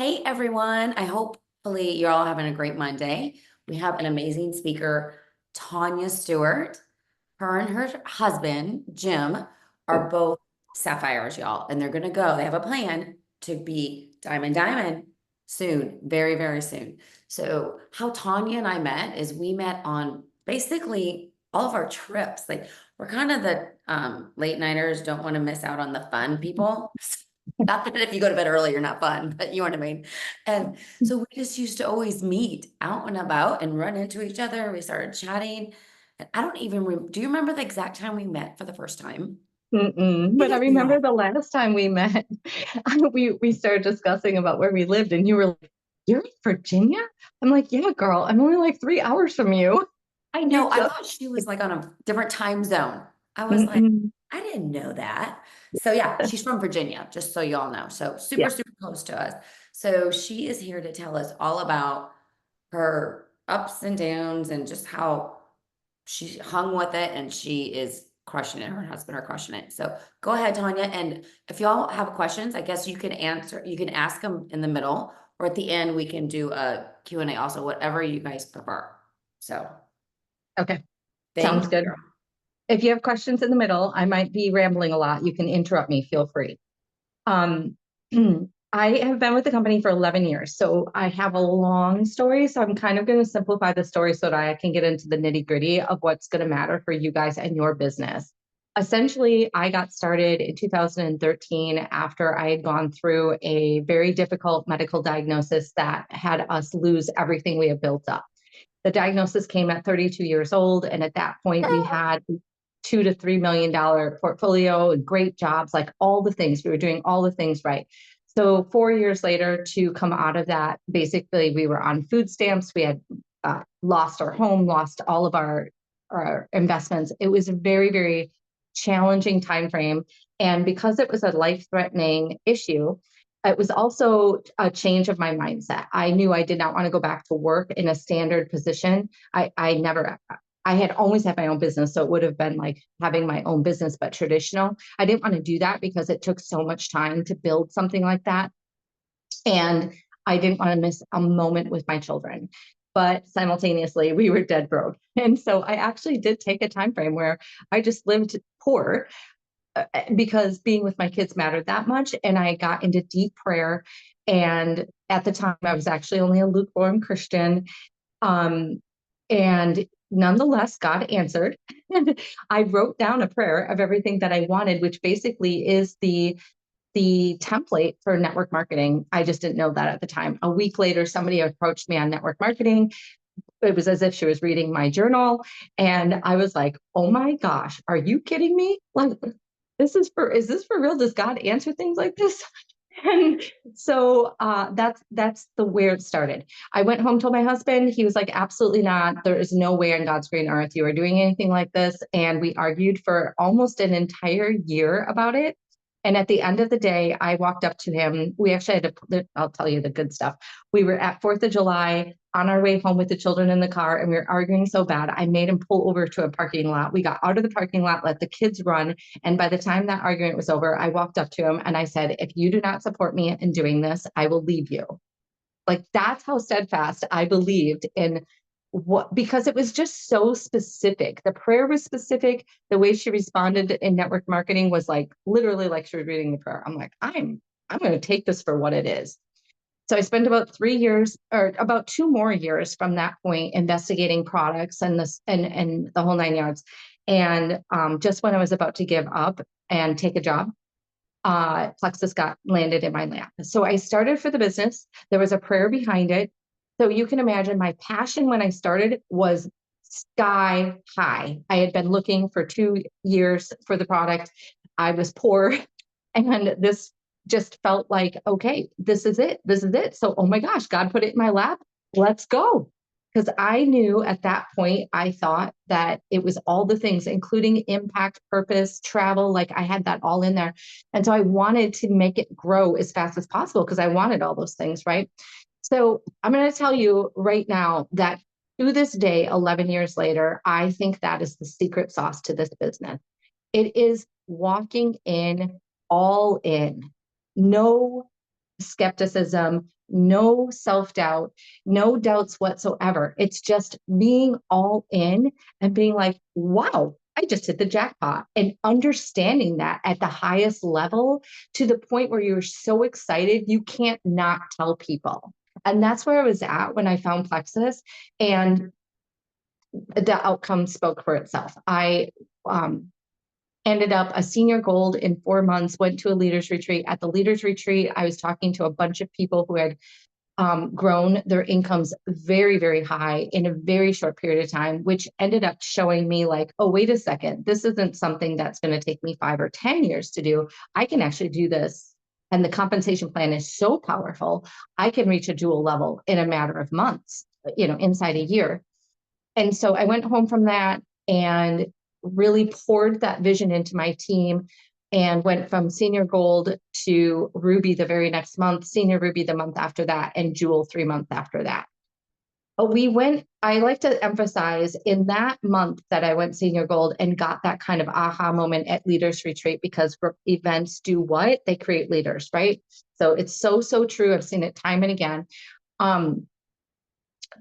Hey everyone. Hopefully you're all having a great Monday. We have an amazing speaker, Tonya Stuart. Her and her husband, Jim, are both sapphires, y'all, and they're gonna go. They have a plan to be diamond soon, very, very soon. So, how Tonya and I met is we met on basically all of our trips. Like we're kind of the late nighters, don't want to miss out on the fun people. Not that if you go to bed early, you're not fun, but you know what I mean. And so we just used to always meet out and about and run into each other. We started chatting. And I don't even do you remember the exact time we met for the first time? We But I did remember that. the last time we met, we started discussing about where we lived, and you were like, "You're in Virginia?" I'm like, "Yeah, girl. I'm only like 3 hours from you." I You know. I just thought she was like on a different time zone. I was like, Mm-mm. I didn't know that. So yeah, she's from Virginia, just so y'all know. So super, Yeah. super close to us. So she is here to tell us all about her ups and downs and just how she hung with it and she is crushing it. Her and her husband are crushing it. So go ahead, Tanya. And if y'all have questions, I guess you can ask them in the middle or at the end, we can do a Q&A also, whatever you guys prefer. So Okay. thank Sounds you, good. girl. If you have questions in the middle, I might be rambling a lot. You can interrupt me. Feel free. Um, I have been with the company for 11 years, so I have a long story. So I'm kind of going to simplify the story so that I can get into the nitty gritty of what's going to matter for you guys and your business. Essentially, I got started in 2013 after I had gone through a very difficult medical diagnosis that had us lose everything we had built up. The diagnosis came at 32 years old, and at that point, we had $2 to $3 million portfolio and great jobs, like all the things. We were doing all the things right. So 4 years later, to come out of that, basically we were on food stamps. We had lost our home, lost all of our investments. It was a very, very challenging time frame. And because it was a life-threatening issue, it was also a change of my mindset. I knew I did not want to go back to work in a standard position. I never, I had always had my own business. So it would have been like having my own business, but traditional. I didn't want to do that because it took so much time to build something like that. And I didn't want to miss a moment with my children. But simultaneously, we were dead broke. And so I actually did take a time frame where I just lived poor because being with my kids mattered that much. And I got into deep prayer. And at the time, I was actually only a lukewarm Christian. Um, and nonetheless, God answered. And I wrote down a prayer of everything that I wanted, which basically is the template for network marketing. I just didn't know that at the time. A week later, somebody approached me on network marketing. It was as if she was reading my journal. And I was like, oh my gosh, are you kidding me? Like, is this for real? Does God answer things like this? And so that's the where it started. I went home, told my husband. He was like, absolutely not. There is no way on God's green earth you are doing anything like this. And we argued for almost an entire year about it. And at the end of the day, I walked up to him. We actually had to, I'll tell you the good stuff. We were at 4th of July on our way home with the children in the car, and we were arguing so bad. I made him pull over to a parking lot. We got out of the parking lot, let the kids run. And by the time that argument was over, I walked up to him and I said, if you do not support me in doing this, I will leave you. Like that's how steadfast I believed in what, because it was just so specific. The prayer was specific. The way she responded in network marketing was like literally like she was reading the prayer. I'm like, I'm going to take this for what it is. So I spent about 3 years or about 2 more years from that point investigating products and this and the whole 9 yards. And just when I was about to give up and take a job, Plexus got landed in my lap. So I started for the business. There was a prayer behind it. So you can imagine my passion when I started was sky high. I had been looking for 2 years for the product. I was poor, and this just felt like, okay, this is it. This is it. So, oh my gosh, God put it in my lap. Let's go. Because I knew at that point, I thought that it was all the things, including impact, purpose, travel. Like I had that all in there. And so I wanted to make it grow as fast as possible because I wanted all those things, right? So I'm going to tell you right now that to this day, 11 years later, I think that is the secret sauce to this business. It is walking in all in, no skepticism, no self-doubt, no doubts whatsoever. It's just being all in and being like, wow, I just hit the jackpot, and understanding that at the highest level to the point where you're so excited, you can't not tell people. And that's where I was at when I found Plexus, and the outcome spoke for itself. I um, ended up a senior gold in 4 months, went to a leaders retreat. At the leaders retreat, I was talking to a bunch of people who had grown their incomes very, very high in a very short period of time, which ended up showing me like, oh, wait a second, this isn't something that's going to take me 5 or 10 years to do. I can actually do this. And the compensation plan is so powerful. I can reach a dual level in a matter of months, inside a year. And so I went home from that and really poured that vision into my team, and went from senior gold to ruby the very next month, senior ruby the month after that, and jewel 3 months after that. I like to emphasize in that month that I went senior gold and got that kind of aha moment at leaders retreat, because events do what? They create leaders, right? So it's so, so true. I've seen it time and again.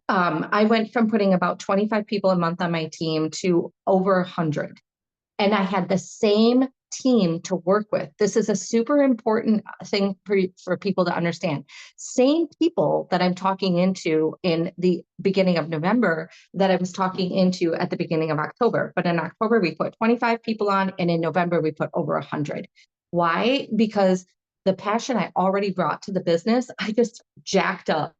I went from putting about 25 people a month on my team to over 100. And I had the same team to work with. This is a super important thing for people to understand. Same people that I'm talking into in the beginning of November that I was talking into at the beginning of October. But in October, we put 25 people on, and in November, we put over 100. Why? Because the passion I already brought to the business, I just jacked up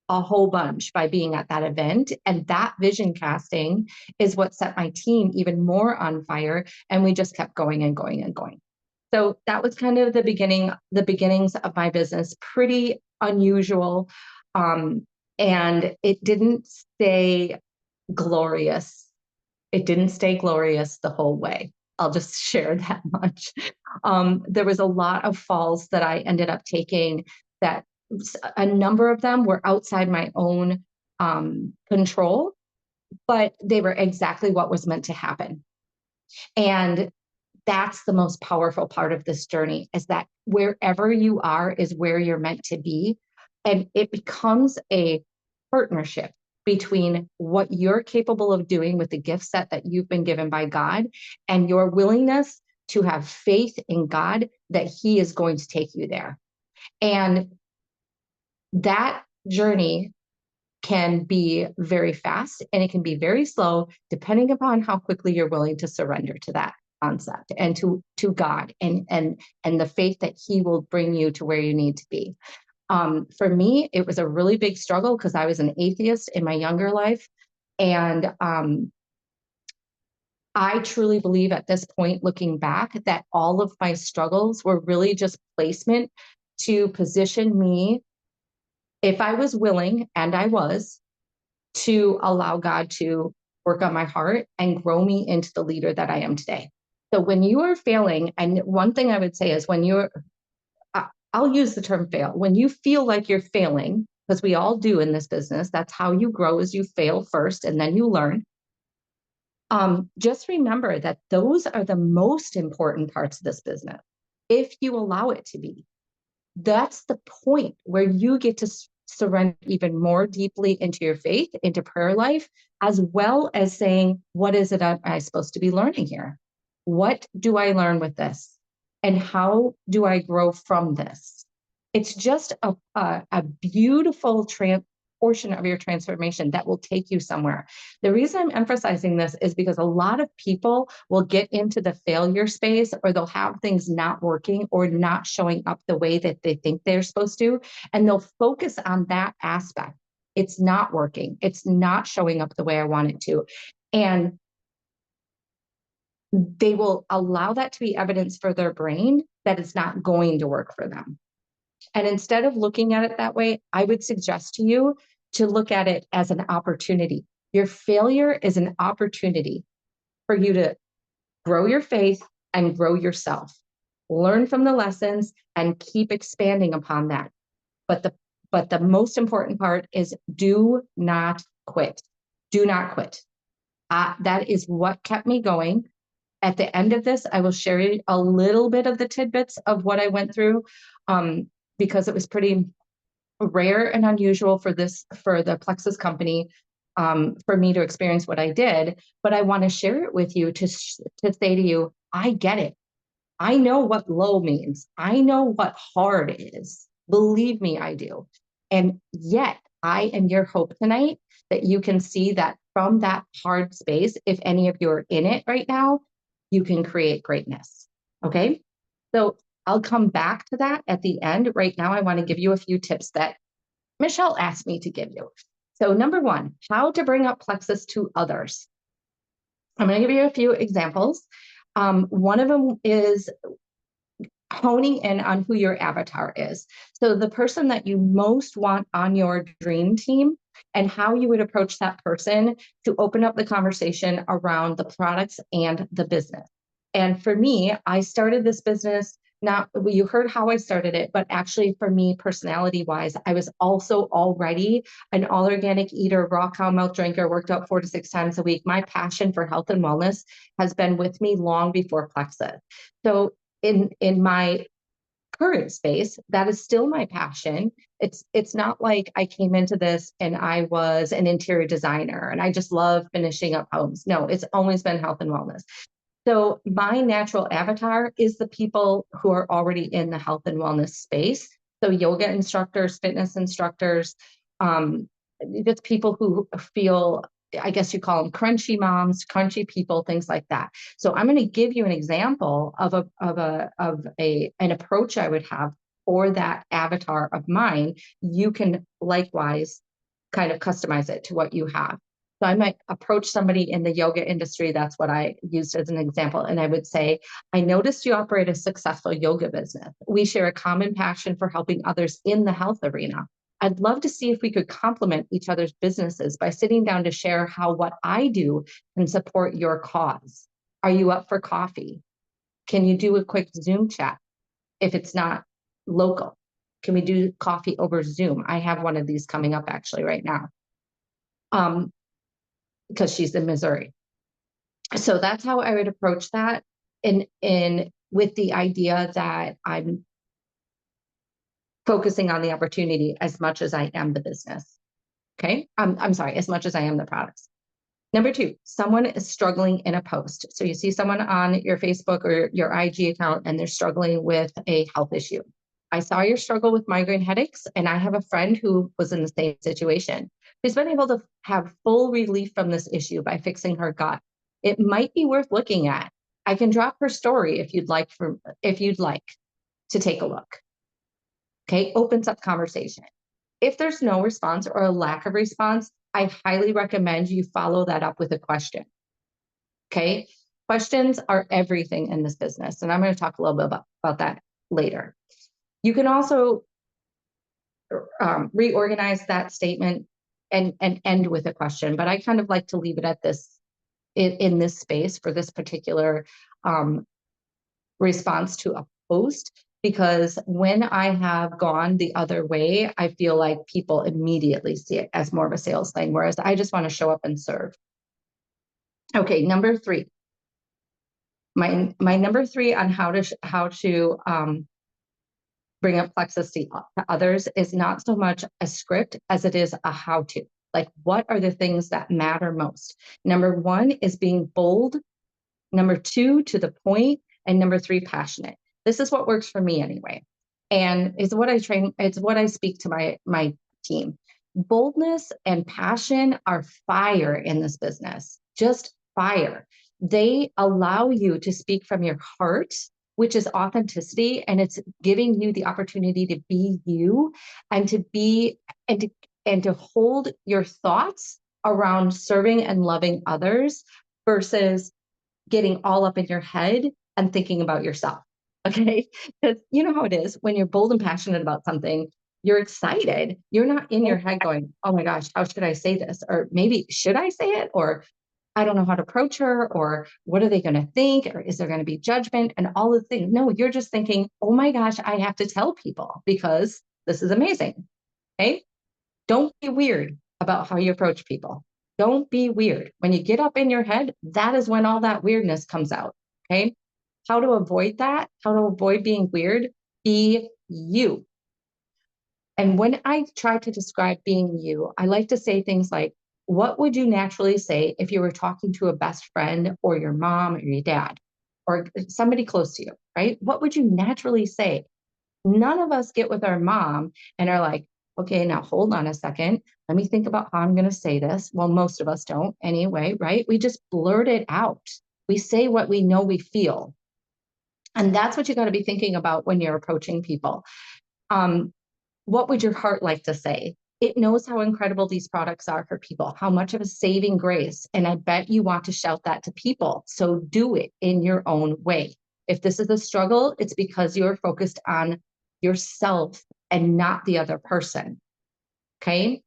a whole bunch by being at that event. And that vision casting is what set my team even more on fire. And we just kept going and going and going. So that was kind of the beginnings of my business. Pretty unusual. And it didn't stay glorious. It didn't stay glorious the whole way. I'll just share that much. There was a lot of falls that I ended up taking, that a number of them were outside my own control, but they were exactly what was meant to happen. And that's the most powerful part of this journey, is that wherever you are is where you're meant to be. And it becomes a partnership between what you're capable of doing with the gift set that you've been given by God, and your willingness to have faith in God that He is going to take you there. And that journey can be very fast, and it can be very slow, depending upon how quickly you're willing to surrender to that concept and to God, and the faith that He will bring you to where you need to be. For me, it was a really big struggle because I was an atheist in my younger life. And I truly believe at this point, looking back, that all of my struggles were really just placement to position me, if I was willing, and I was, to allow God to work on my heart and grow me into the leader that I am today. So when you are failing, and one thing I would say is I'll use the term fail. When you feel like you're failing, because we all do in this business, that's how you grow, is you fail first and then you learn. Just remember that those are the most important parts of this business, if you allow it to be. That's the point where you get to surrender even more deeply into your faith, into prayer life, as well as saying, what is it I supposed to be learning here? What do I learn with this? And how do I grow from this? It's just a beautiful portion of your transformation that will take you somewhere. The reason I'm emphasizing this is because a lot of people will get into the failure space, or they'll have things not working or not showing up the way that they think they're supposed to, and they'll focus on that aspect. It's not working. It's not showing up the way I want it to. And they will allow that to be evidence for their brain that it's not going to work for them. And instead of looking at it that way, I would suggest to you to look at it as an opportunity. Your failure is an opportunity for you to grow your faith and grow yourself. Learn from the lessons and keep expanding upon that. But the most important part is, do not quit. Do not quit. That is what kept me going. At the end of this, I will share a little bit of the tidbits of what I went through. because it was pretty rare and unusual for the Plexus company, for me to experience what I did. But I want to share it with you to say to you, I get it. I know what low means. I know what hard is. Believe me, I do. And yet, I am your hope tonight that you can see that from that hard space, if any of you are in it right now, you can create greatness. Okay. So I'll come back to that at the end. Right now, I want to give you a few tips that Michelle asked me to give you. So, number one, how to bring up plexus to others. I'm going to give you a few examples. One of them is honing in on who your avatar is. So the person that you most want on your dream team, and how you would approach that person to open up the conversation around the products and the business. And for me, I started this business, not, you heard how I started it, but actually for me, personality wise, I was also already an all organic eater, raw cow milk drinker, worked out 4 to 6 times a week. My passion for health and wellness has been with me long before Plexus. So in my current space, that is still my passion. It's not like I came into this and I was an interior designer and I just love finishing up homes. No, it's always been health and wellness. So my natural avatar is the people who are already in the health and wellness space. So yoga instructors, fitness instructors, just people who feel, I guess you call them crunchy moms, crunchy people, things like that. So I'm going to give you an example of an approach I would have for that avatar of mine. You can likewise kind of customize it to what you have. So I might approach somebody in the yoga industry. That's what I used as an example. And I would say, I noticed you operate a successful yoga business. We share a common passion for helping others in the health arena. I'd love to see if we could complement each other's businesses by sitting down to share how what I do can support your cause. Are you up for coffee? Can you do a quick Zoom chat if it's not local? Can we do coffee over Zoom? I have one of these coming up actually right now. Because she's in Missouri. So that's how I would approach that, in with the idea that I'm focusing on the opportunity as much as I am the business. Okay. I'm sorry, as much as I am the products. Number two, someone is struggling in a post. So you see someone on your Facebook or your IG account and they're struggling with a health issue. I saw your struggle with migraine headaches, and I have a friend who was in the same situation. She's been able to have full relief from this issue by fixing her gut. It might be worth looking at. I can drop her story if you'd like to take a look. Okay, opens up conversation. If there's no response or a lack of response, I highly recommend you follow that up with a question. Okay, questions are everything in this business, and I'm going to talk a little bit about that later. You can also reorganize that statement and end with a question, but I kind of like to leave it at this in this space for this particular response to a post, because when I have gone the other way, I feel like people immediately see it as more of a sales thing, whereas I just want to show up and serve. Okay, number three. My number three on how to bring up plexus to others is not so much a script as it is a how to. Like, what are the things that matter most? Number one is being bold. Number two, to the point. And number three, passionate. This is what works for me anyway. And it's what I speak to my team. Boldness and passion are fire in this business, just fire. They allow you to speak from your heart, which is authenticity, and it's giving you the opportunity to be you and to hold your thoughts around serving and loving others versus getting all up in your head and thinking about yourself. Okay. Because you know how it is when you're bold and passionate about something, you're excited. You're not in your head going, oh my gosh, how should I say this? Or maybe should I say it? Or I don't know how to approach her, or what are they going to think? Or is there going to be judgment and all the things? No, you're just thinking, oh my gosh, I have to tell people because this is amazing. Okay. Don't be weird about how you approach people. Don't be weird. When you get up in your head, that is when all that weirdness comes out. Okay. How to avoid that? How to avoid being weird? Be you. And when I try to describe being you, I like to say things like, what would you naturally say if you were talking to a best friend or your mom or your dad or somebody close to you, right? What would you naturally say? None of us get with our mom and are like, okay, now hold on a second. Let me think about how I'm going to say this. Well, most of us don't anyway, right? We just blurt it out. We say what we know we feel. And that's what you got to be thinking about when you're approaching people. Um, what would your heart like to say? It knows how incredible these products are for people, how much of a saving grace. And I bet you want to shout that to people. So do it in your own way. If this is a struggle, it's because you're focused on yourself and not the other person. Okay.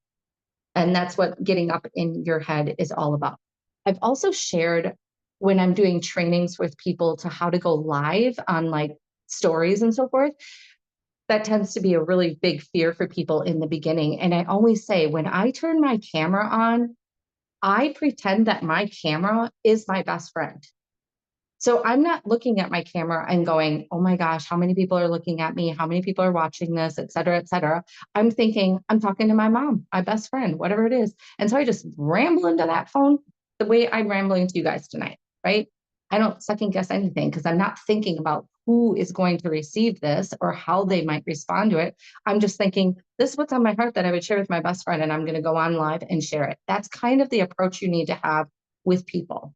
And that's what getting up in your head is all about. I've also shared when I'm doing trainings with people to how to go live on like stories and so forth. That tends to be a really big fear for people in the beginning. And I always say, when I turn my camera on, I pretend that my camera is my best friend. So I'm not looking at my camera and going, oh my gosh, how many people are looking at me? How many people are watching this, et cetera, et cetera. I'm thinking, I'm talking to my mom, my best friend, whatever it is. And so I just ramble into that phone the way I'm rambling to you guys tonight, right? I don't second guess anything because I'm not thinking about who is going to receive this or how they might respond to it. I'm just thinking, this is what's on my heart that I would share with my best friend, and I'm going to go on live and share it. That's kind of the approach you need to have with people.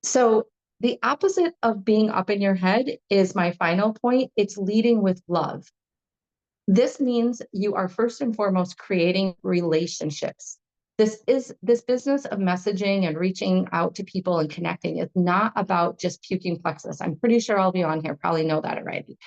So the opposite of being up in your head is my final point. It's leading with love. This means you are first and foremost creating relationships. This business of messaging and reaching out to people and connecting is not about just puking plexus. I'm pretty sure all of you on here probably know that already.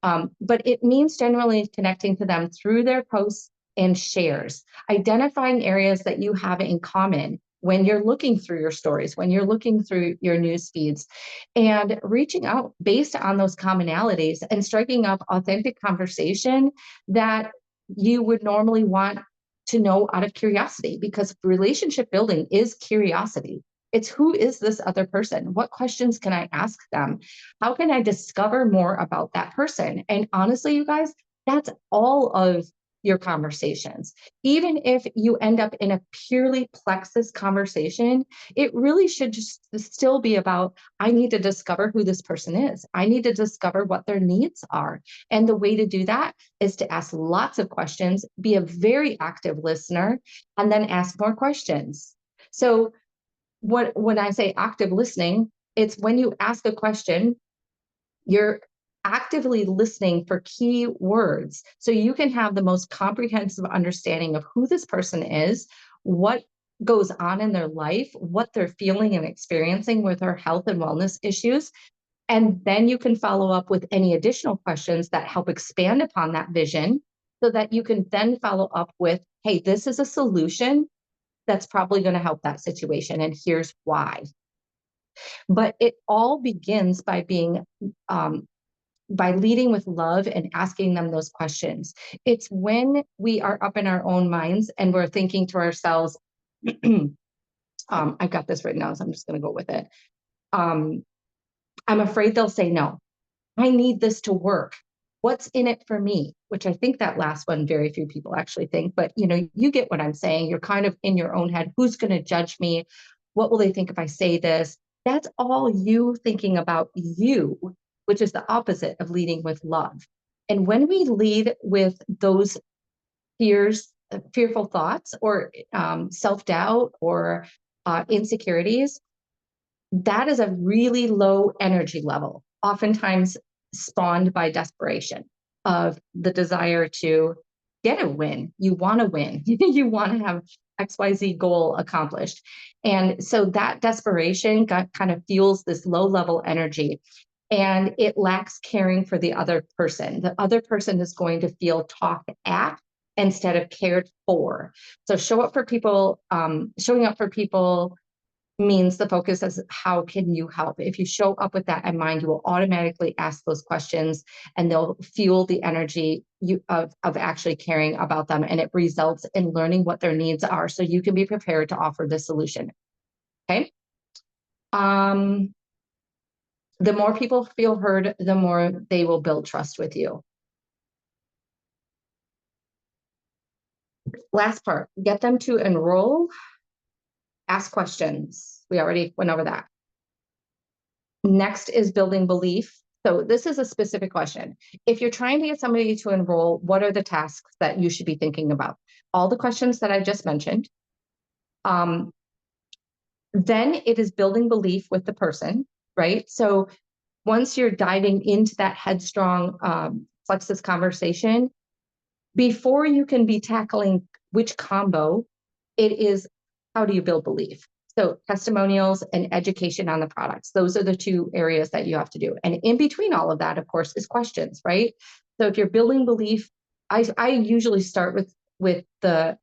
But it means generally connecting to them through their posts and shares, identifying areas that you have in common when you're looking through your stories, when you're looking through your news feeds, and reaching out based on those commonalities and striking up authentic conversation that you would normally want to know out of curiosity, because relationship building is curiosity. It's, who is this other person? What questions can I ask them? How can I discover more about that person? And honestly, you guys, that's all of your conversations. Even if you end up in a purely plexus conversation, it really should just still be about, I need to discover who this person is. I need to discover what their needs are. And the way to do that is to ask lots of questions, be a very active listener, and then ask more questions. So when I say active listening, it's when you ask a question, you're actively listening for key words so you can have the most comprehensive understanding of who this person is, what goes on in their life, what they're feeling and experiencing with their health and wellness issues. And then you can follow up with any additional questions that help expand upon that vision so that you can then follow up with, hey, this is a solution that's probably going to help that situation. And here's why. But it all begins by being by leading with love and asking them those questions. It's when we are up in our own minds and we're thinking to ourselves, I've got this written down, so I'm just going to go with it. I'm afraid they'll say no. I need this to work. What's in it for me? Which I think that last one, very few people actually think, but you get what I'm saying. You're kind of in your own head. Who's going to judge me? What will they think if I say this? That's all you thinking about you, which is the opposite of leading with love. And when we lead with those fearful thoughts or self-doubt or insecurities, that is a really low energy level, oftentimes spawned by desperation of the desire to get a win. You want to win. You want to have XYZ goal accomplished. And so that desperation kind of fuels this low level energy, and it lacks caring for the other person. The other person is going to feel talked at instead of cared for. So showing up for people means the focus is, how can you help? If you show up with that in mind, you will automatically ask those questions and they'll fuel the energy of actually caring about them. And it results in learning what their needs are so you can be prepared to offer the solution. Okay. The more people feel heard, the more they will build trust with you. Last part, get them to enroll, ask questions. We already went over that. Next is building belief. So this is a specific question. If you're trying to get somebody to enroll, what are the tasks that you should be thinking about? All the questions that I just mentioned. Then it is building belief with the person, right? So once you're diving into that headstrong Plexus conversation, before you can be tackling which combo, it is how do you build belief? So testimonials and education on the products. Those are the two areas that you have to do. And in between all of that, of course, is questions, right? So if you're building belief, I usually start with the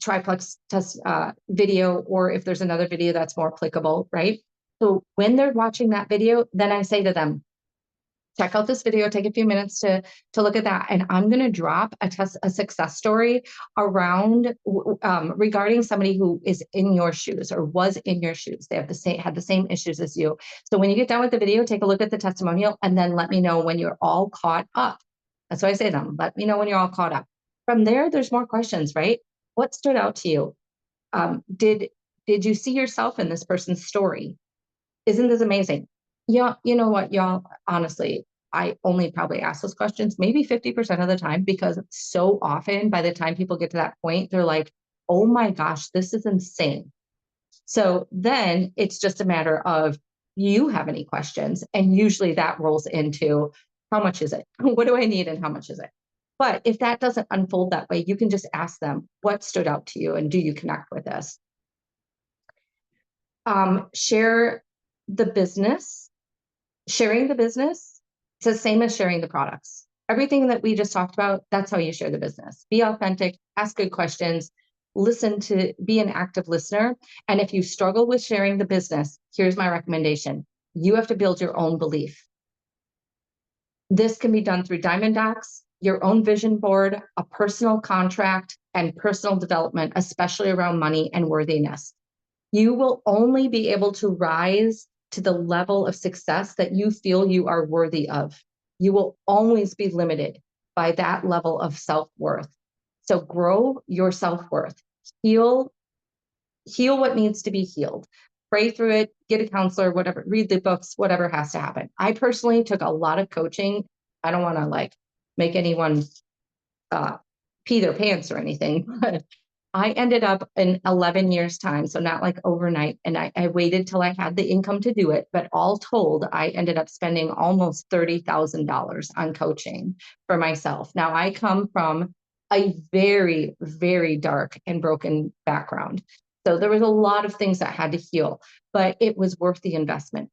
triplex test video, or if there's another video that's more applicable, right? So when they're watching that video, then I say to them, check out this video, take a few minutes to look at that. And I'm going to drop a success story around regarding somebody who is in your shoes or was in your shoes. They had the same issues as you. So when you get done with the video, take a look at the testimonial and then let me know when you're all caught up. That's what I say to them. Let me know when you're all caught up. From there, there's more questions, right? What stood out to you? Did you see yourself in this person's story? Isn't this amazing? Yeah, you know what, y'all, honestly, I only probably ask those questions maybe 50% of the time, because so often by the time people get to that point, they're like, oh my gosh, this is insane. So then it's just a matter of, you have any questions? And usually that rolls into, how much is it? What do I need and how much is it? But if that doesn't unfold that way, you can just ask them, what stood out to you and do you connect with this? Share the business. Sharing the business, it's the same as sharing the products. Everything that we just talked about, that's how you share the business. Be authentic, ask good questions, be an active listener. And if you struggle with sharing the business, here's my recommendation. You have to build your own belief. This can be done through Diamond Docs, your own vision board, a personal contract, and personal development, especially around money and worthiness. You will only be able to rise to the level of success that you feel you are worthy of. You will always be limited by that level of self-worth. So grow your self-worth. Heal what needs to be healed. Pray through it, get a counselor, whatever, read the books, whatever has to happen. I personally took a lot of coaching. I don't want to make anyone pee their pants or anything, but I ended up in 11 years time. So not like overnight. And I waited till I had the income to do it. But all told, I ended up spending almost $30,000 on coaching for myself. Now I come from a very, very dark and broken background. So there was a lot of things that had to heal, but it was worth the investment,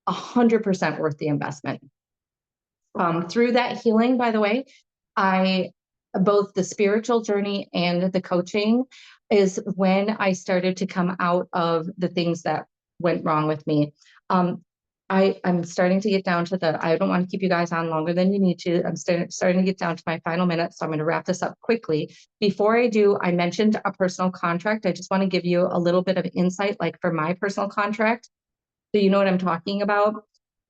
100% worth the investment. Through that healing, by the way, both the spiritual journey and the coaching is when I started to come out of the things that went wrong with me. I'm starting to get down to I don't want to keep you guys on longer than you need to. I'm starting to get down to my final minutes, so I'm going to wrap this up quickly. Before I do, I mentioned a personal contract. I just want to give you a little bit of insight, like for my personal contract, so you know what I'm talking about.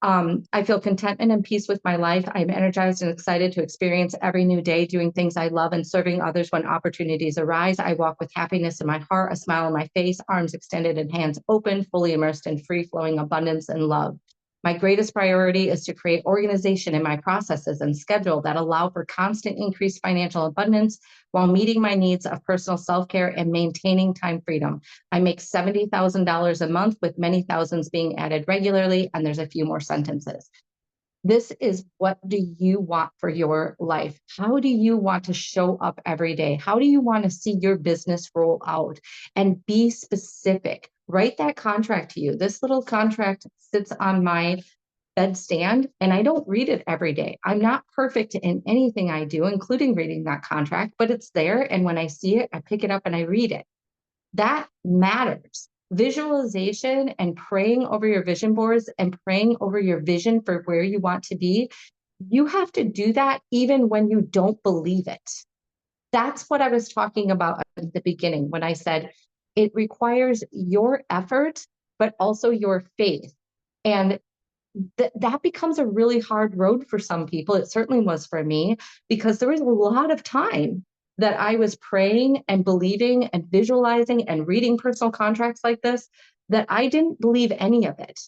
I feel contentment and peace with my life. I'm energized and excited to experience every new day, doing things I love and serving others when opportunities arise. I walk with happiness in my heart, a smile on my face, arms extended and hands open, fully immersed in free-flowing abundance and love. My greatest priority is to create organization in my processes and schedule that allow for constant increased financial abundance while meeting my needs of personal self-care and maintaining time freedom. I make $70,000 a month, with many thousands being added regularly, and there's a few more sentences. This is, what do you want for your life? How do you want to show up every day? How do you want to see your business roll out? And be specific. Write that contract to you. This little contract sits on my bedstand, and I don't read it every day. I'm not perfect in anything I do, including reading that contract, but it's there. And when I see it, I pick it up and I read it. That matters. Visualization and praying over your vision boards and praying over your vision for where you want to be. You have to do that even when you don't believe it. That's what I was talking about at the beginning when I said it requires your effort, but also your faith. And that becomes a really hard road for some people. It certainly was for me, because there was a lot of time that I was praying and believing and visualizing and reading personal contracts like this, that I didn't believe any of it.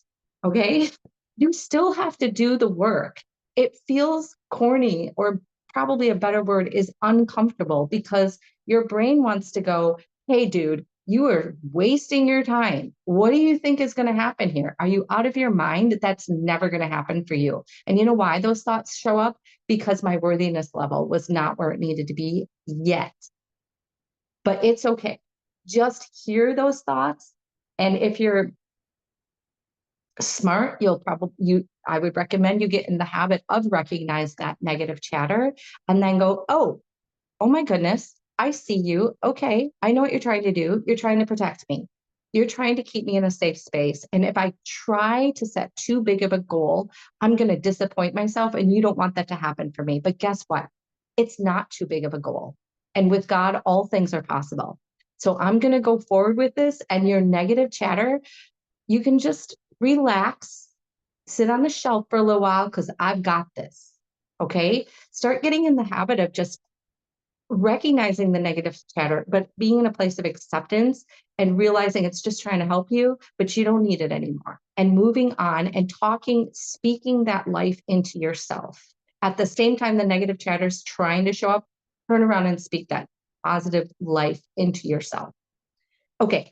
Okay. You still have to do the work. It feels corny, or probably a better word is uncomfortable, because your brain wants to go, hey, dude, you are wasting your time. What do you think is going to happen here? Are you out of your mind? That's never going to happen for you. And you know why those thoughts show up? Because my worthiness level was not where it needed to be yet. But it's okay. Just hear those thoughts. And if you're smart, I would recommend you get in the habit of recognize that negative chatter and then go, oh my goodness, I see you. Okay, I know what you're trying to do. You're trying to protect me. You're trying to keep me in a safe space. And if I try to set too big of a goal, I'm going to disappoint myself. And you don't want that to happen for me. But guess what? It's not too big of a goal. And with God, all things are possible. So I'm going to go forward with this. And your negative chatter, you can just relax, sit on the shelf for a little while, because I've got this. Okay. Start getting in the habit of just recognizing the negative chatter, but being in a place of acceptance and realizing it's just trying to help you, but you don't need it anymore. And moving on and speaking that life into yourself. At the same time, the negative chatter is trying to show up, turn around and speak that positive life into yourself. Okay,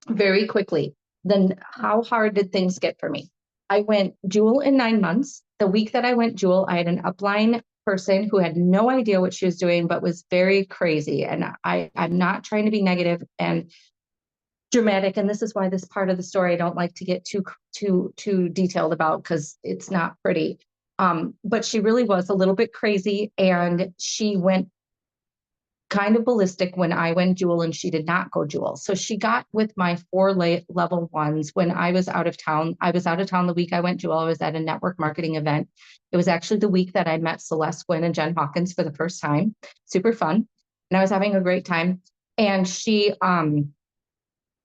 very quickly. Then how hard did things get for me? I went dual in 9 months. The week that I went dual, I had an upline person who had no idea what she was doing, but was very crazy. And I'm not trying to be negative and dramatic. And this is why this part of the story I don't like to get too detailed about, because it's not pretty. But she really was a little bit crazy, and she went kind of ballistic when I went dual and she did not go dual. So she got with my 4 level ones when I was out of town. I was out of town the week I went dual. I was at a network marketing event. It was actually the week that I met Celeste Gwynn and Jen Hawkins for the first time. Super fun. And I was having a great time. And she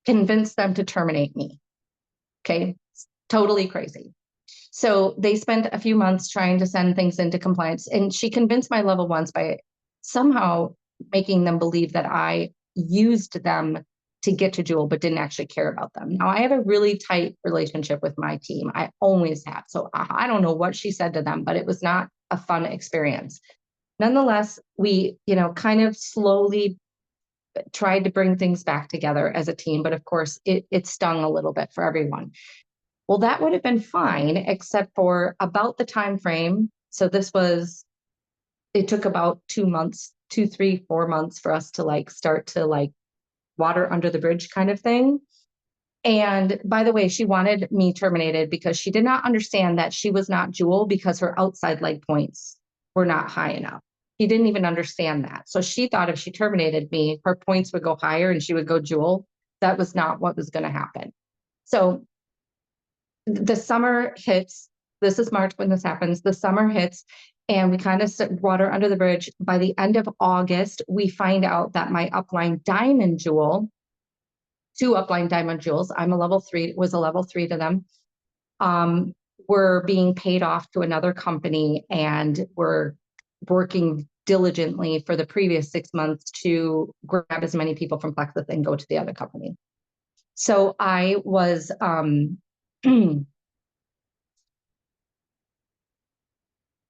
convinced them to terminate me. Okay. Totally crazy. So they spent a few months trying to send things into compliance. And she convinced my level ones by somehow making them believe that I used them to get to dual, but didn't actually care about them. Now, I have a really tight relationship with my team. I always have. So I don't know what she said to them, but it was not a fun experience. Nonetheless, we, kind of slowly tried to bring things back together as a team. But of course, it stung a little bit for everyone. Well, that would have been fine, except for about the time frame. So it took about 2 months, 2, 3, 4 months for us to start to water under the bridge kind of thing. And by the way, she wanted me terminated because she did not understand that she was not dual because her outside leg points were not high enough. She didn't even understand that. So she thought if she terminated me, her points would go higher and she would go dual. That was not what was going to happen. So the summer hits. This is March when this happens. The summer hits and we kind of set water under the bridge. By the end of August, we find out that my upline diamond jewel, 2 upline diamond jewels, was a level 3 to them, were being paid off to another company and were working diligently for the previous 6 months to grab as many people from Plexus and go to the other company. So I was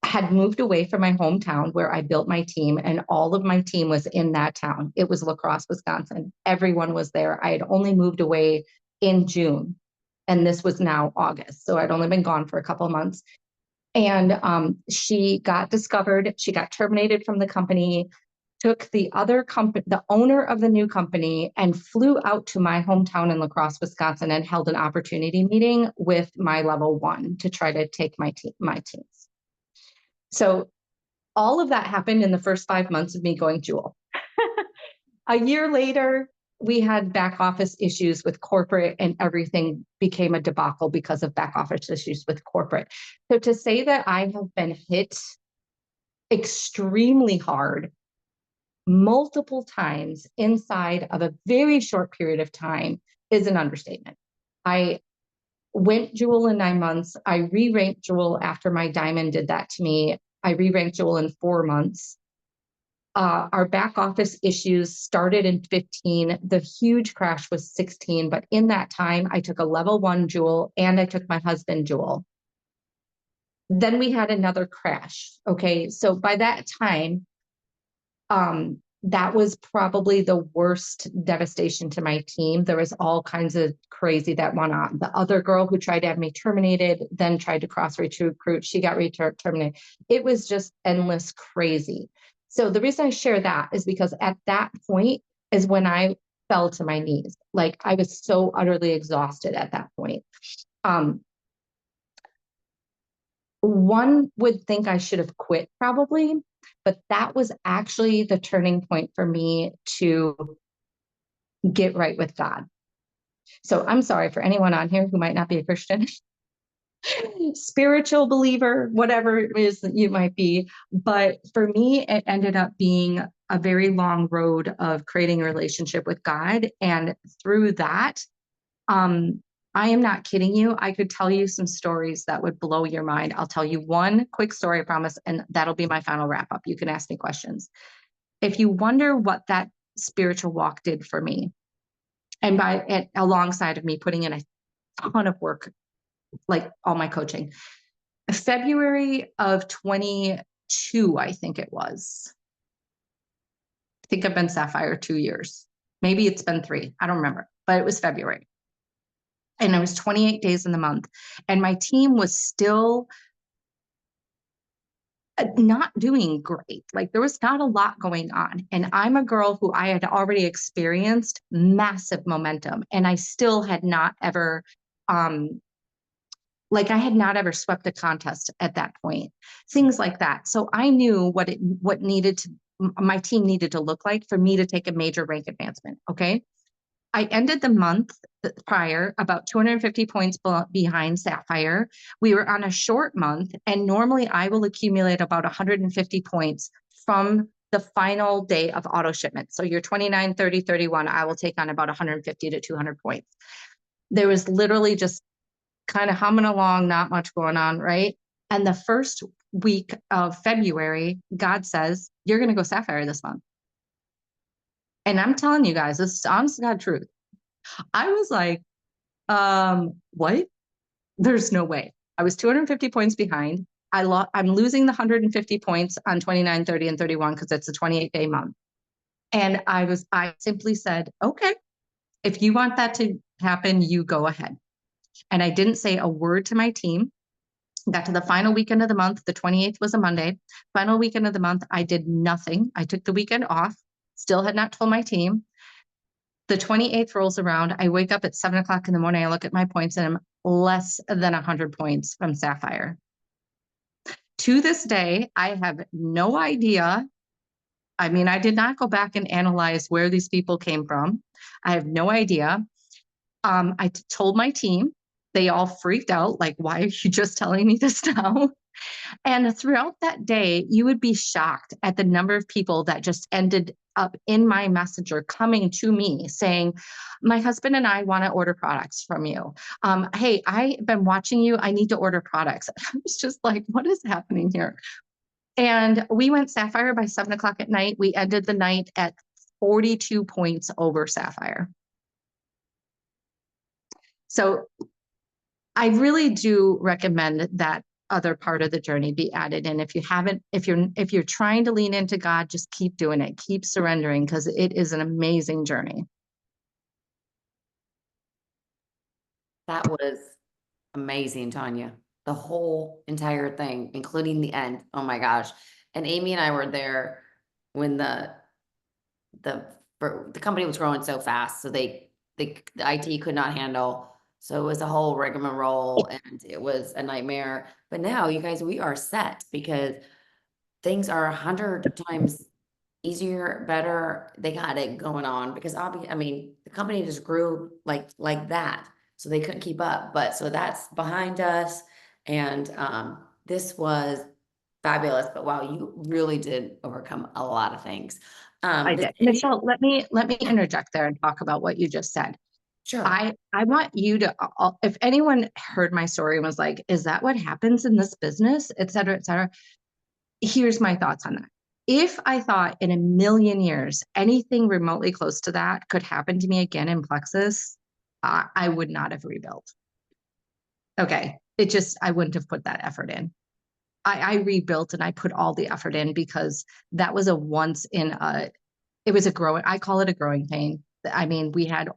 had moved away from my hometown where I built my team, and all of my team was in that town. It was La Crosse, Wisconsin. Everyone was there. I had only moved away in June, and this was now August. So I'd only been gone for a couple of months. And she got discovered. She got terminated from the company, took the other company, the owner of the new company, and flew out to my hometown in La Crosse, Wisconsin, and held an opportunity meeting with my level 1 to try to take my teams. So all of that happened in the first 5 months of me going dual. A year later, we had back office issues with corporate, and everything became a debacle because of back office issues with corporate. So to say that I have been hit extremely hard multiple times inside of a very short period of time is an understatement. I went dual in 9 months. I re-ranked dual after my diamond did that to me. I re-ranked dual in 4 months. Our back office issues started in 15. The huge crash was 16. But in that time, I took a level 1 Jewel and I took my husband Jewel. Then we had another crash. Okay. So by that time, that was probably the worst devastation to my team. There was all kinds of crazy that went on. The other girl who tried to have me terminated, then tried to cross recruit, she got terminated. It was just endless crazy. So the reason I share that is because at that point is when I fell to my knees. Like I was so utterly exhausted at that point. One would think I should have quit probably, but that was actually the turning point for me to get right with God. So I'm sorry for anyone on here who might not be a Christian, spiritual believer, whatever it is that you might be. But for me, it ended up being a very long road of creating a relationship with God. And through that, I am not kidding you. I could tell you some stories that would blow your mind. I'll tell you one quick story, I promise, and that'll be my final wrap up. You can ask me questions. If you wonder what that spiritual walk did for me, and alongside of me putting in a ton of work, like all my coaching, February of 22, I think it was. I think I've been Sapphire 2 years. Maybe it's been 3. I don't remember, but it was February. And it was 28 days in the month. And my team was still not doing great. Like there was not a lot going on. And I'm a girl who I had already experienced massive momentum. And I still had not ever, I had not ever swept a contest at that point, things like that. So I knew my team needed to look like for me to take a major rank advancement. Okay. I ended the month prior about 250 points behind Sapphire. We were on a short month, and normally I will accumulate about 150 points from the final day of auto shipment. So you're 29, 30, 31, I will take on about 150 to 200 points. There was literally just kind of humming along, not much going on, right? And the first week of February, God says, you're going to go Sapphire this month. And I'm telling you guys, this is honest to God truth. I was like, what? There's no way. I was 250 points behind. I'm losing the 150 points on 29, 30, and 31 because it's a 28-day month. And I simply said, okay, if you want that to happen, you go ahead. And I didn't say a word to my team. Got to the final weekend of the month. The 28th was a Monday. Final weekend of the month, I did nothing. I took the weekend off, still had not told my team. The 28th rolls around. I wake up at 7:00 in the morning. I look at my points and I'm less than 100 points from Sapphire. To this day, I have no idea. I mean, I did not go back and analyze where these people came from. I have no idea. I told my team. They all freaked out. Like, why are you just telling me this now? And throughout that day, you would be shocked at the number of people that just ended up in my messenger coming to me saying, my husband and I want to order products from you. Hey, I've been watching you. I need to order products. I was just like, what is happening here? And we went Sapphire by 7:00 at night. We ended the night at 42 points over Sapphire. So I really do recommend that other part of the journey be added in. If you're trying to lean into God, just keep doing it, keep surrendering, because it is an amazing journey. That was amazing, Tonya. The whole entire thing, including the end. Oh my gosh. And Amy and I were there when the company was growing so fast. So the IT could not handle. So it was a whole rigmarole and it was a nightmare. But now you guys, we are set because things are 100 times easier, better. They got it going on because I mean, the company just grew like that. So they couldn't keep up. But so that's behind us. And this was fabulous. But wow, you really did overcome a lot of things. I did. Michelle, let me interject there and talk about what you just said. Sure. I want you to, if anyone heard my story and was like, is that what happens in this business, et cetera, here's my thoughts on that. If I thought in a million years anything remotely close to that could happen to me again in Plexus, I would not have rebuilt. Okay. I wouldn't have put that effort in. I rebuilt and I put all the effort in because that was it was a growing, I call it a growing pain. I mean, we had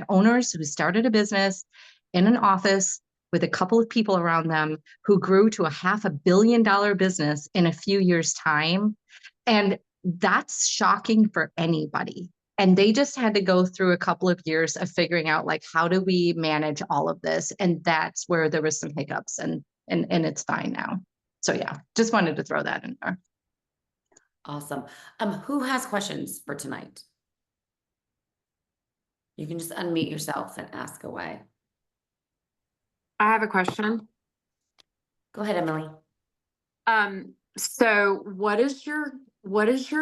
owners who started a business in an office with a couple of people around them who grew to a $500 million business in a few years' time. And that's shocking for anybody. And they just had to go through a couple of years of figuring out like how do we manage all of this? And that's where there was some hiccups and it's fine now. So yeah, just wanted to throw that in there. Awesome. Who has questions for tonight? You can just unmute yourself and ask away. I have a question. Go ahead, Emily. So what is your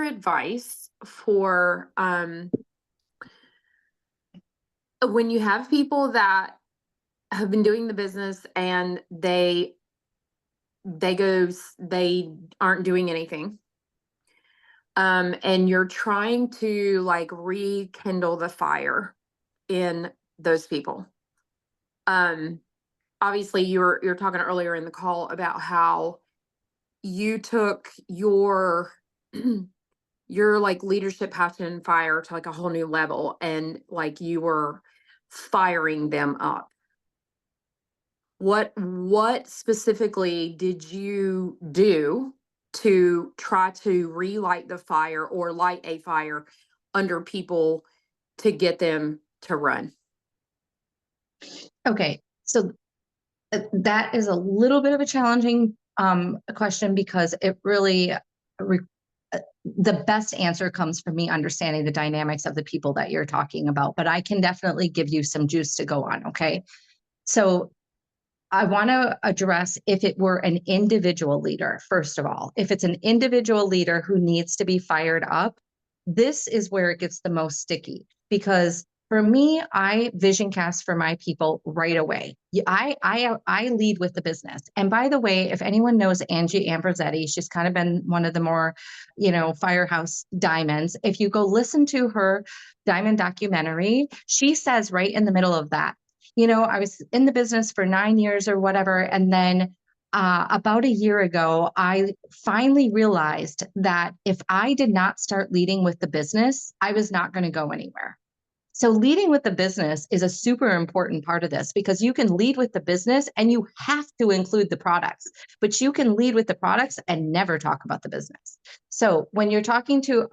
advice for when you have people that have been doing the business and they aren't doing anything, and you're trying to like rekindle the fire in those people? Obviously you're talking earlier in the call about how you took your your like leadership passion and fire to like a whole new level, and like you were firing them up. What specifically did you do to try to relight the fire or light a fire under people to get them to run? Okay. So that is a little bit of a challenging question because it really the best answer comes from me understanding the dynamics of the people that you're talking about, but I can definitely give you some juice to go on. Okay. So I want to address if it were an individual leader, first of all, if it's an individual leader who needs to be fired up, this is where it gets the most sticky because for me, I vision cast for my people right away. I lead with the business. And by the way, if anyone knows Angie Ambrosetti, she's kind of been one of the more, firehouse diamonds. If you go listen to her diamond documentary, she says right in the middle of that, I was in the business for 9 years or whatever. And then about a year ago, I finally realized that if I did not start leading with the business, I was not going to go anywhere. So leading with the business is a super important part of this because you can lead with the business and you have to include the products, but you can lead with the products and never talk about the business. So when you're talking to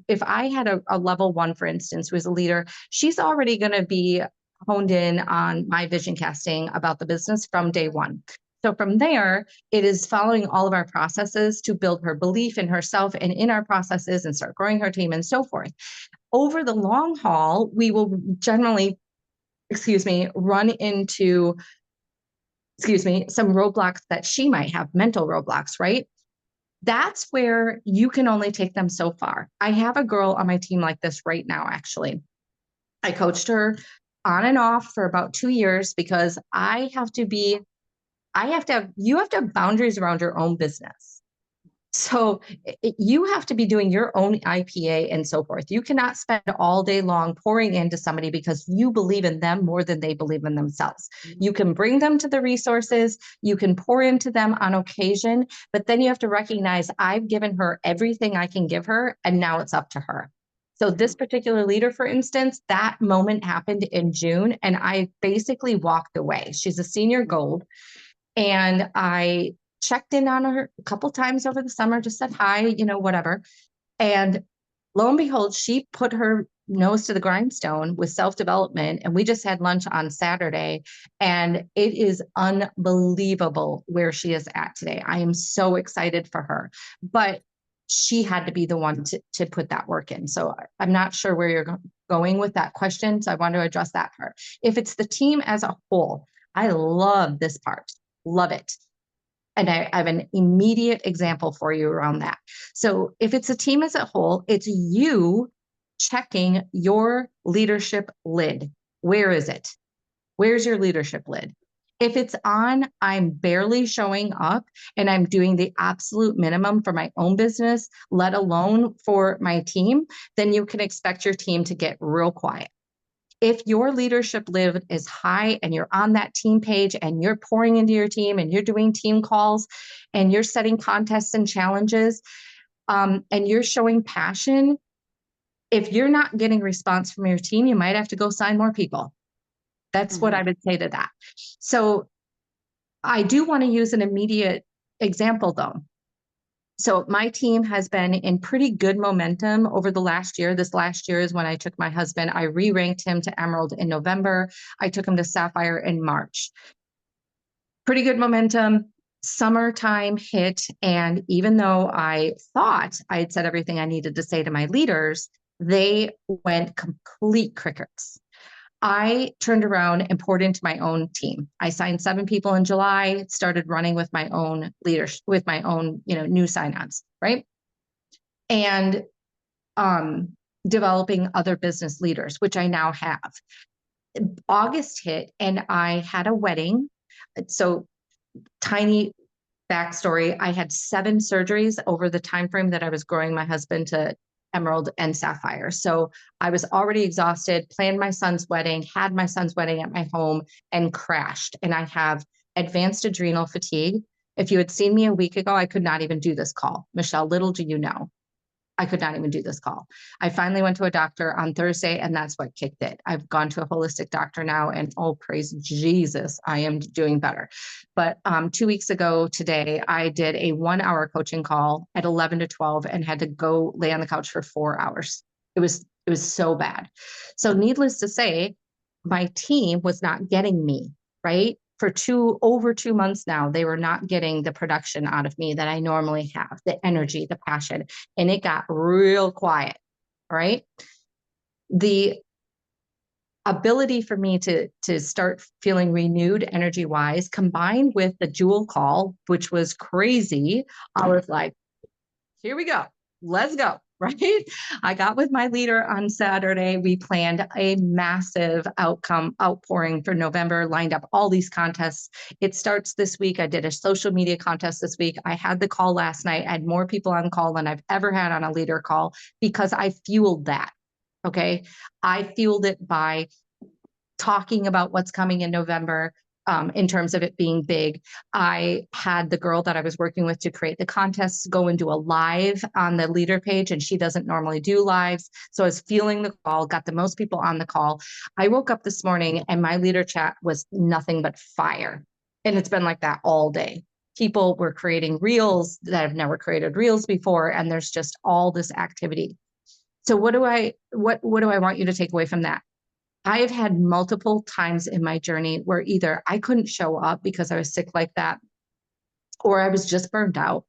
if I had a level 1, for instance, who is a leader, she's already going to be honed in on my vision casting about the business from day 1. So from there, it is following all of our processes to build her belief in herself and in our processes and start growing her team and so forth. Over the long haul, we will generally, run into, some roadblocks that she might have, mental roadblocks, right? That's where you can only take them so far. I have a girl on my team like this right now, actually. I coached her on and off for about 2 years because you have to have boundaries around your own business. So you have to be doing your own IPA and so forth. You cannot spend all day long pouring into somebody because you believe in them more than they believe in themselves. You can bring them to the resources, you can pour into them on occasion, but then you have to recognize I've given her everything I can give her, and now it's up to her. So this particular leader, for instance, that moment happened in June, and I basically walked away. She's a senior gold, and I checked in on her a couple times over the summer, just said hi, whatever. And lo and behold, she put her nose to the grindstone with self-development. And we just had lunch on Saturday, and it is unbelievable where she is at today. I am so excited for her, but she had to be the one to put that work in. So I'm not sure where you're going with that question. So I want to address that part. If it's the team as a whole, I love this part. Love it. And I have an immediate example for you around that. So if it's a team as a whole, it's you checking your leadership lid. Where is it? Where's your leadership lid? If it's on, I'm barely showing up and I'm doing the absolute minimum for my own business, let alone for my team, then you can expect your team to get real quiet. If your leadership live is high and you're on that team page and you're pouring into your team and you're doing team calls and you're setting contests and challenges, and you're showing passion, if you're not getting response from your team, you might have to go sign more people. That's what I would say to that. So I do want to use an immediate example though. So my team has been in pretty good momentum over the last year. This last year is when I took my husband. I re-ranked him to Emerald in November. I took him to Sapphire in March. Pretty good momentum. Summertime hit. And even though I thought I had said everything I needed to say to my leaders, they went complete crickets. I turned around and poured into my own team. I signed 7 people in July, started running with my own leadership, with my own, new sign-ons, right? And developing other business leaders, which I now have. August hit and I had a wedding. So tiny backstory, I had 7 surgeries over the time frame that I was growing my husband to Emerald and Sapphire. So I was already exhausted, planned my son's wedding, had my son's wedding at my home and crashed. And I have advanced adrenal fatigue. If you had seen me a week ago, I could not even do this call. Michelle, little do you know, I could not even do this call. I finally went to a doctor on Thursday and that's what kicked it. I've gone to a holistic doctor now and oh, praise Jesus, I am doing better. But 2 weeks ago today, I did a 1-hour coaching call at 11 to 12 and had to go lay on the couch for 4 hours. It was so bad. So needless to say, my team was not getting me, right? For over 2 months now, they were not getting the production out of me that I normally have, the energy, the passion, and it got real quiet, right? The ability for me to start feeling renewed energy wise, combined with the Jewel call, which was crazy. I was like, here we go, let's go. Right. I got with my leader on Saturday. We planned a massive outpouring for November, lined up all these contests. It starts this week. I did a social media contest this week. I had the call last night. I had more people on call than I've ever had on a leader call because I fueled that. Okay. I fueled it by talking about what's coming in November. In terms of it being big, I had the girl that I was working with to create the contests go and do a live on the leader page, and she doesn't normally do lives. So I was feeling the call, got the most people on the call. I woke up this morning and my leader chat was nothing but fire. And it's been like that all day. People were creating reels that have never created reels before, and there's just all this activity. So what do I want you to take away from that? I have had multiple times in my journey where either I couldn't show up because I was sick like that, or I was just burned out.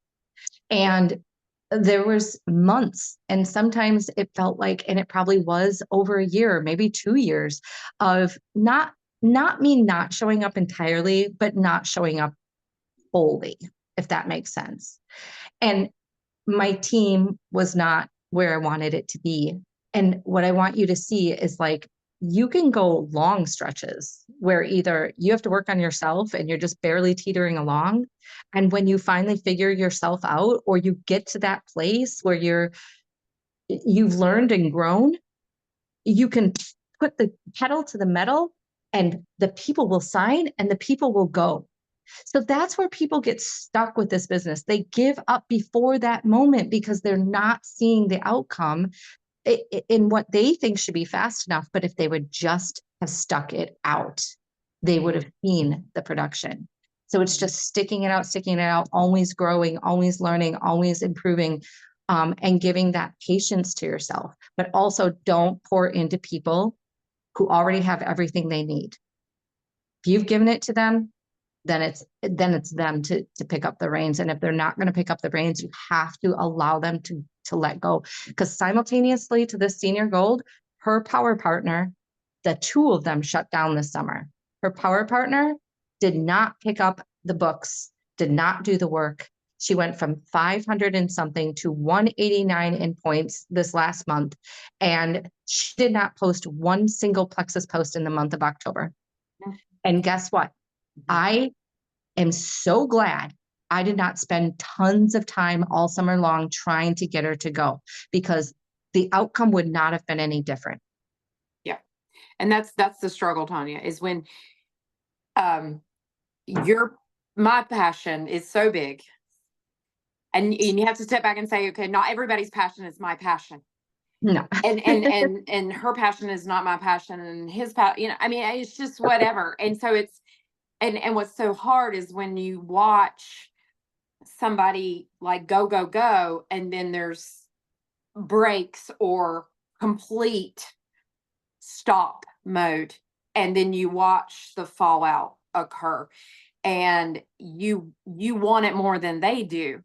And there was months, and sometimes it felt like, and it probably was over a year, maybe 2 years of not me not showing up entirely, but not showing up wholly, if that makes sense. And my team was not where I wanted it to be. And what I want you to see is like, you can go long stretches where either you have to work on yourself and you're just barely teetering along. And when you finally figure yourself out, or you get to that place where you've learned and grown, you can put the pedal to the metal and the people will sign and the people will go. So that's where people get stuck with this business. They give up before that moment because they're not seeing the outcome in what they think should be fast enough. But if they would just have stuck it out, they would have seen the production. So it's just sticking it out, always growing, always learning, always improving, and giving that patience to yourself. But also don't pour into people who already have everything they need. If you've given it to them, then it's them to pick up the reins. And if they're not going to pick up the reins, you have to allow them to let go. Because simultaneously to this senior gold, her power partner, the 2 of them shut down this summer. Her power partner did not pick up the books, did not do the work. She went from 500 and something to 189 in points this last month. And she did not post one single Plexus post in the month of October. And guess what? I am so glad I did not spend tons of time all summer long trying to get her to go, because the outcome would not have been any different. Yeah. And that's the struggle, Tanya, is when um your my passion is so big, and you have to step back and say, okay, not everybody's passion is my passion. No. And her passion is not my passion, and his you know, I mean, it's just whatever. And so it's and what's so hard is when you watch somebody like go go go, and then there's breaks or complete stop mode, and then you watch the fallout occur, and you want it more than they do,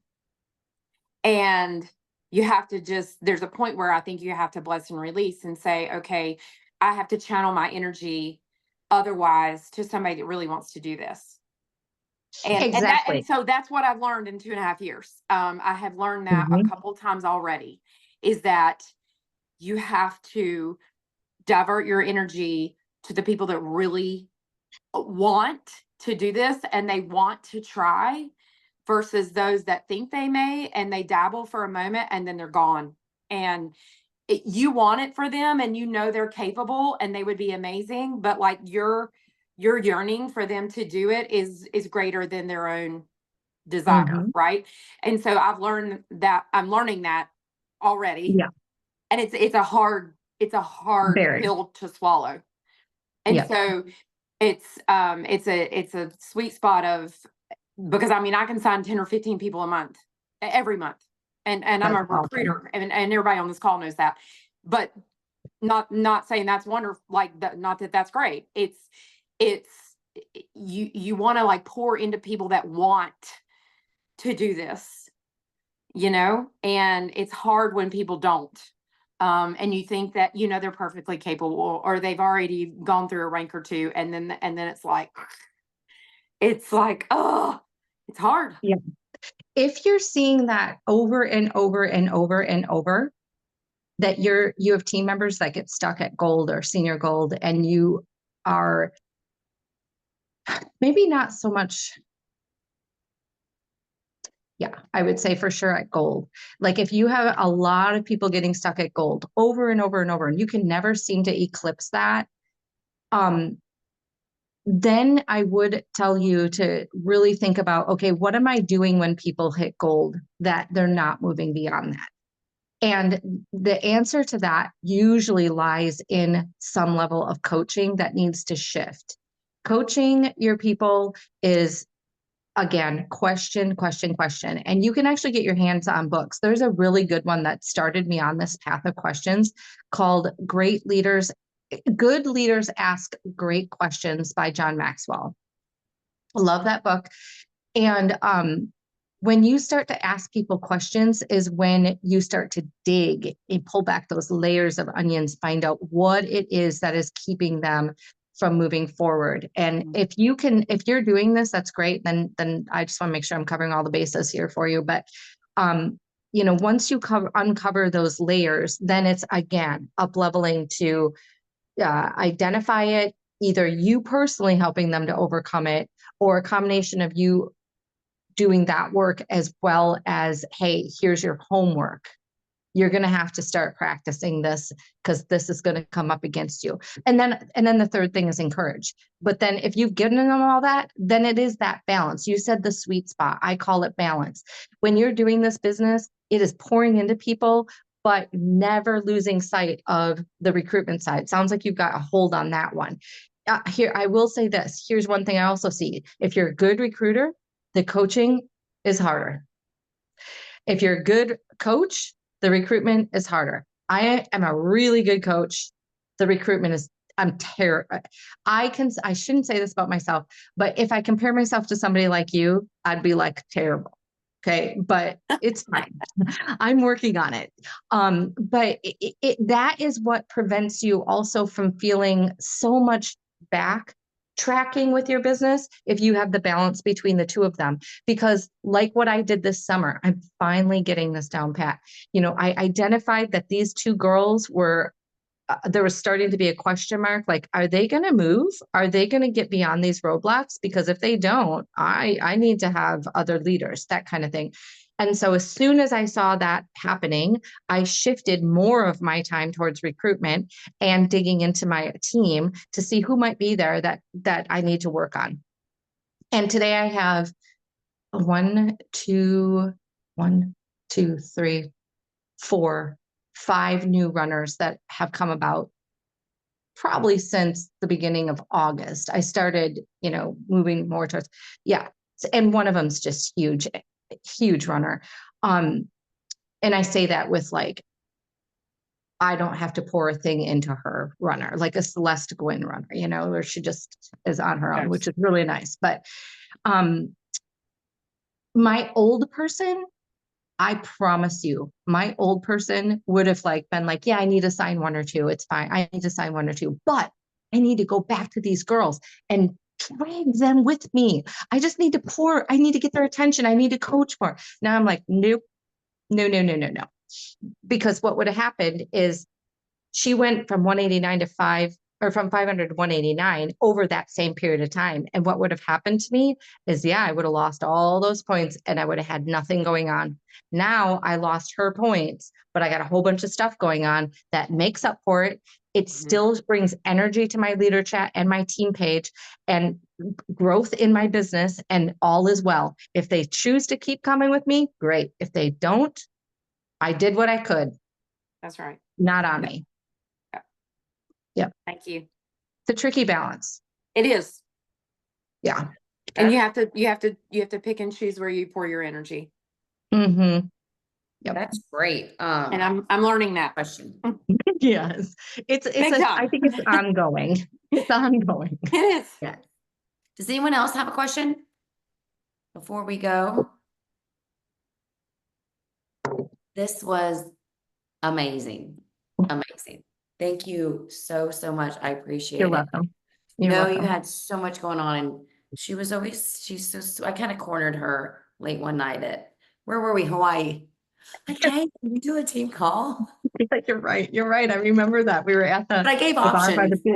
and you have to just there's a point where I think you have to bless and release and say, okay, I have to channel my energy otherwise to somebody that really wants to do this. And Exactly. so that's what I've learned in 2.5 years. I have learned that a Mhm. couple of times already, is that you have to divert your energy to the people that really want to do this and they want to try, versus those that think they may and they dabble for a moment and then they're gone. And you want it for them, and you know they're capable and they would be amazing, but like your yearning for them to do it is greater than their own desire, Mhm. right? And so I'm learning that already, Yeah. and it's a hard Very. pill to swallow. And Yeah. so it's a sweet spot of, because I mean I can sign 10 or 15 people a month, every month. And I'm That's a awesome. recruiter, and everybody on this call knows that. But not saying that's wonderful, like not that that's great. It's you want to like pour into people that want to do this, and it's hard when people don't. And you think that they're perfectly capable, or they've already gone through a rank or two, and then it's like, oh, it's hard. Yeah. If you're seeing that over and over and over and over, that you have team members that get stuck at gold or senior gold, and you are maybe not so much. Yeah, I would say for sure at gold. Like if you have a lot of people getting stuck at gold over and over and over, and you can never seem to eclipse that, um, then I would tell you to really think about, okay, what am I doing when people hit gold that they're not moving beyond that? And the answer to that usually lies in some level of coaching that needs to shift. Coaching your people is, again, question, question, question. And you can actually get your hands on books. There's a really good one that started me on this path of questions called Good Leaders Ask Great Questions by John Maxwell. Love that book. And when you start to ask people questions is when you start to dig and pull back those layers of onions, find out what it is that is keeping them from moving forward. And if you're doing this, that's great. Then I just want to make sure I'm covering all the bases here for you. But once you uncover those layers, then it's again up leveling to identify it, either you personally helping them to overcome it, or a combination of you doing that work, as well as, hey, here's your homework. You're going to have to start practicing this because this is going to come up against you. And then the third thing is encourage. But then if you've given them all that, then it is that balance. You said the sweet spot. I call it balance. When you're doing this business, it is pouring into people, but never losing sight of the recruitment side. Sounds like you've got a hold on that one. Here, I will say this. Here's one thing I also see. If you're a good recruiter, the coaching is harder. If you're a good coach, the recruitment is harder. I am a really good coach. The recruitment is, I'm terrible. I shouldn't say this about myself, but if I compare myself to somebody like you, I'd be like terrible. Okay. But it's fine. I'm working on it. But that is what prevents you also from feeling so much backtracking with your business if you have the balance between the two of them. Because like what I did this summer, I'm finally getting this down pat. I identified that these two girls were there was starting to be a question mark, like, are they going to move? Are they going to get beyond these roadblocks? Because if they don't, I need to have other leaders, that kind of thing. And so as soon as I saw that happening, I shifted more of my time towards recruitment and digging into my team to see who might be there that I need to work on. And today I have 5 new runners that have come about probably since the beginning of August. I started, moving more towards, yeah. And one of them's just huge runner. And I say that with like, I don't have to pour a thing into her runner, like a Celeste Gwynn runner, where she just is on her own, which is really nice. But my old person, I promise you, my old person would have been like, yeah, I need to sign 1 or 2. It's fine. I need to sign 1 or 2, but I need to go back to these girls and drag them with me. I just need to I need to get their attention. I need to coach more. Now I'm like, nope, no. Because what would have happened is she went from 189 to 5, or from 500 to 189 over that same period of time. And what would have happened to me is, I would have lost all those points and I would have had nothing going on. Now I lost her points, but I got a whole bunch of stuff going on that makes up for it. It still brings energy to my leader chat and my team page and growth in my business, and all is well. If they choose to keep coming with me, great. If they don't, I did what I could. That's right. Not on me. Yep. Thank you. It's a tricky balance. It is. Yeah. And you have to pick and choose where you pour your energy. Mm-hmm. Yep. That's great. And I'm learning that. Question. Yes. I think it's ongoing. It's ongoing. It is. Yeah. Does anyone else have a question before we go? This was amazing. Amazing. Thank you so much. I appreciate You're it. welcome. You're welcome. You had so much going on, and I kind of cornered her late one night where were we? Hawaii. Like, hey, can we do a team call? You're right. You're right. I remember that. We were at But I gave the bar by the options. pool.